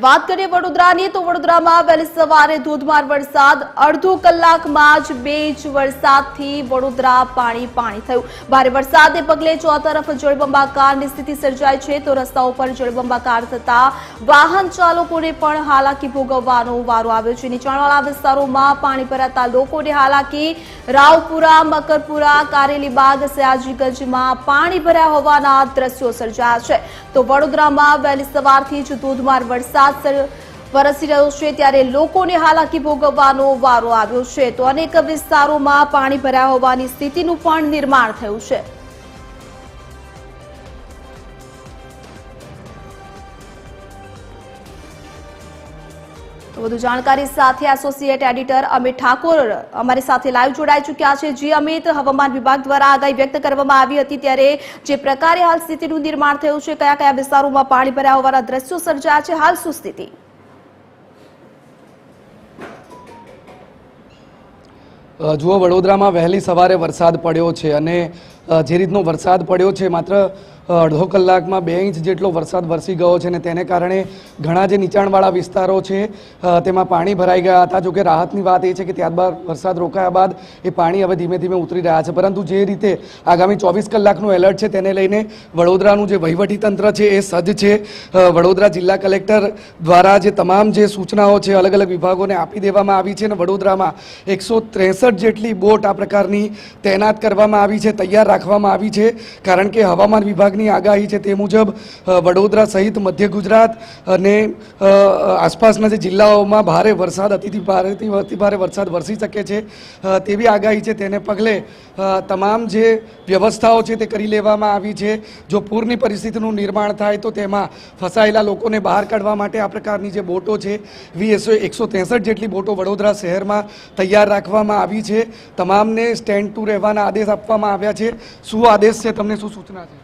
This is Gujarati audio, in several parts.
વાત કરીએ વડોદરાની તો વડોદરામાં વહેલી સવારે ધોધમાર વરસાદ, અડધો કલાકમાં જ 2 ઇંચ વરસાદથી વડોદરા પાણી થયું। ભારે વરસાદને પગલે ચોતરફ જળબંબાકારની સ્થિતિ સર્જાઈ છે તો રસ્તાઓ પર જળબંબાકાર થતા વાહન ચાલકોને પણ હાલાકી ભોગવવાનો વારો આવ્યો છે। નીચાણવાળા વિસ્તારોમાં પાણી ભરાતા લોકોને હાલાકી, રાવપુરા, મકરપુરા, કારેલીબાગ, સયાજીગંજમાં પાણી ભર્યા હોવાના દ્રશ્યો સર્જાયા છે તો વડોદરામાં વહેલી સવારથી જ ધોધમાર વરસાદ વરસી રહ્યો છે ત્યારે લોકોને હાલાકી ભોગવવાનો વારો આવ્યો છે તો અનેક વિસ્તારોમાં પાણી ભર્યા હોવાની સ્થિતિનું પણ નિર્માણ થયું છે। વધુ જાણકારી સાથે એસોસિએટ એડિટર અમિત ઠાકોર અમારી સાથે લાઈવ જોડાઈ ચૂક્યા છે। જી અમિત, હવામાન વિભાગ દ્વારા આગાહી વ્યક્ત કરવામાં આવી હતી ત્યારે જે પ્રકારે હાલ સ્થિતિનું નિર્માણ થયું છે, કયા કયા વિસ્તારોમાં પાણી ભર્યા હોવાના દ્રશ્યો સર્જાયા છે, હાલ શું સ્થિતિ? જુઓ, વડોદરામાં વહેલી સવારે વરસાદ પડ્યો છે અને જે રીતનો વરસાદ પડ્યો છે માત્ર અડધો કલાકમાં 2 ઇંચ જેટલો વરસાદ વરસી ગયો છે અને તેને કારણે ઘણા જે નીચાણવાળા વિસ્તારો છે તેમાં પાણી ભરાઈ ગયા હતા। જોકે રાહતની વાત એ છે કે ત્યારબાદ વરસાદ રોકાયા બાદ એ પાણી હવે ધીમે ધીમે ઉતરી રહ્યા છે, પરંતુ જે રીતે આગામી 24 કલાકનું એલર્ટ છે તેને લઈને વડોદરાનું જે વહીવટીતંત્ર છે એ સજ્જ છે। વડોદરા જિલ્લા કલેક્ટર દ્વારા જે તમામ જે સૂચનાઓ છે અલગ અલગ વિભાગોને આપી દેવામાં આવી છે અને વડોદરામાં 163 જેટલી બોટ આ પ્રકારની તૈનાત કરવામાં આવી છે, તૈયાર રાખવામાં આવી છે, કારણ કે હવામાન વિભાગ આગાહી છે તે મુજબ વડોદરા સહિત મધ્ય ગુજરાત અને આસપાસના જે જિલ્લાઓમાં ભારે વરસાદ, અતિથી ભારે વરસાદ વરસી શકે છે તેવી આગાહી છે। તેને પગલે તમામ જે વ્યવસ્થાઓ છે તે કરી લેવામાં આવી છે। જો પૂરની પરિસ્થિતિનું નિર્માણ થાય તો તેમાં ફસાયેલા લોકોને બહાર કાઢવા માટે આ પ્રકારની જે બોટો છે 163 જેટલી બોટો વડોદરા શહેરમાં તૈયાર રાખવામાં આવી છે। તમામને સ્ટેન્ડ ટુ રહેવાના આદેશ આપવામાં આવ્યા છે। શું આદેશ છે, તમને શું સૂચના છે?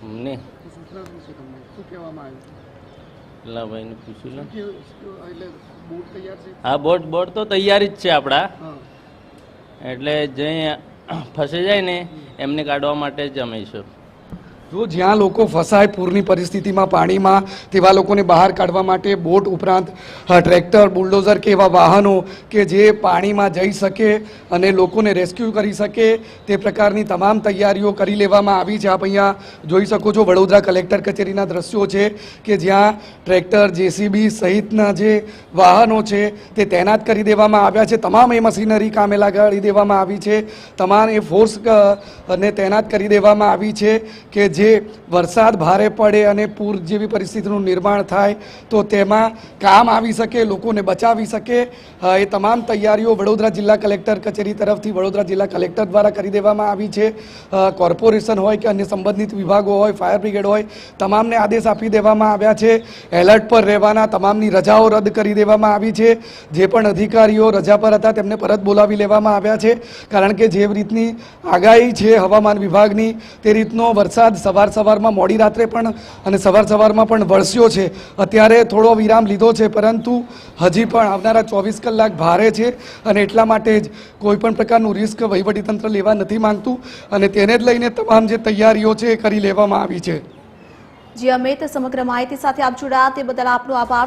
અમને સૂચના શું છે, તમને શું કહેવામાં આવ્યું? પેલા ભાઈને પૂછી લો। એટલે બોટ તૈયાર છે? હા, બોટ તો તૈયાર જ છે આપણા, એટલે જે ફસાઈ જાય ને એમને કાઢવા માટે જ અમે છું। જો જ્યાં લોકો ફસાય પૂરની પરિસ્થિતિમાં પાણીમાં તેવા લોકોને બહાર કાઢવા માટે બોટ ઉપરાંત ટ્રેક્ટર, બુલડોઝર કે એવા વાહનો કે જે પાણીમાં જઈ શકે અને લોકોને રેસ્ક્યુ કરી શકે તે પ્રકારની તમામ તૈયારીઓ કરી લેવામાં આવી છે। આપ અહીંયા જોઈ શકો છો વડોદરા કલેક્ટર કચેરીના દ્રશ્યો છે કે જ્યાં ટ્રેક્ટર, જેસીબી સહિતના જે વાહનો છે તે તૈનાત કરી દેવામાં આવ્યા છે। તમામ એ મશીનરી કામે લગાડી દેવામાં આવી છે, તમામ એ ફોર્સ અને તૈનાત કરી દેવામાં આવી છે કે જે વરસાદ ભારે પડે અને પૂર જેવી પરિસ્થિતિનું નિર્માણ થાય તો તેમાં કામ આવી શકે, લોકોને બચાવી શકે। એ તમામ તૈયારીઓ વડોદરા જિલ્લા કલેક્ટર કચેરી તરફથી વડોદરા જિલ્લા કલેક્ટર દ્વારા કરી દેવામાં આવી છે। કોર્પોરેશન હોય કે અન્ય સંબંધિત વિભાગો હોય, ફાયર બ્રિગેડ હોય, તમામને આદેશ આપી દેવામાં આવ્યા છે। એલર્ટ પર રહેવાના, તમામની રજાઓ રદ કરી દેવામાં આવી છે। જે પણ અધિકારીઓ રજા પર હતા તેમને પરત બોલાવી લેવામાં આવ્યા છે, કારણ કે જે રીતની આગાહી છે હવામાન વિભાગની તે રીતનો વરસાદ સવારમાં મોડી રાત્રે પણ અને સવારમાં પણ વરસ્યો છે। અત્યારે થોડો વિરામ લીધો છે, પરંતુ હજી પણ આવનારા 24 કલાક ભારે છે અને એટલા માટે જ કોઈ પણ પ્રકારનું રિસ્ક વહીવટીતંત્ર લેવા નથી માંગતું અને તેને જ લઈને તમામ જે તૈયારીઓ છે એ કરી લેવામાં આવી છે। જી અમિત, સમગ્ર માહિતી સાથે આપ જોડાયા તે બદલ આપનો આભાર।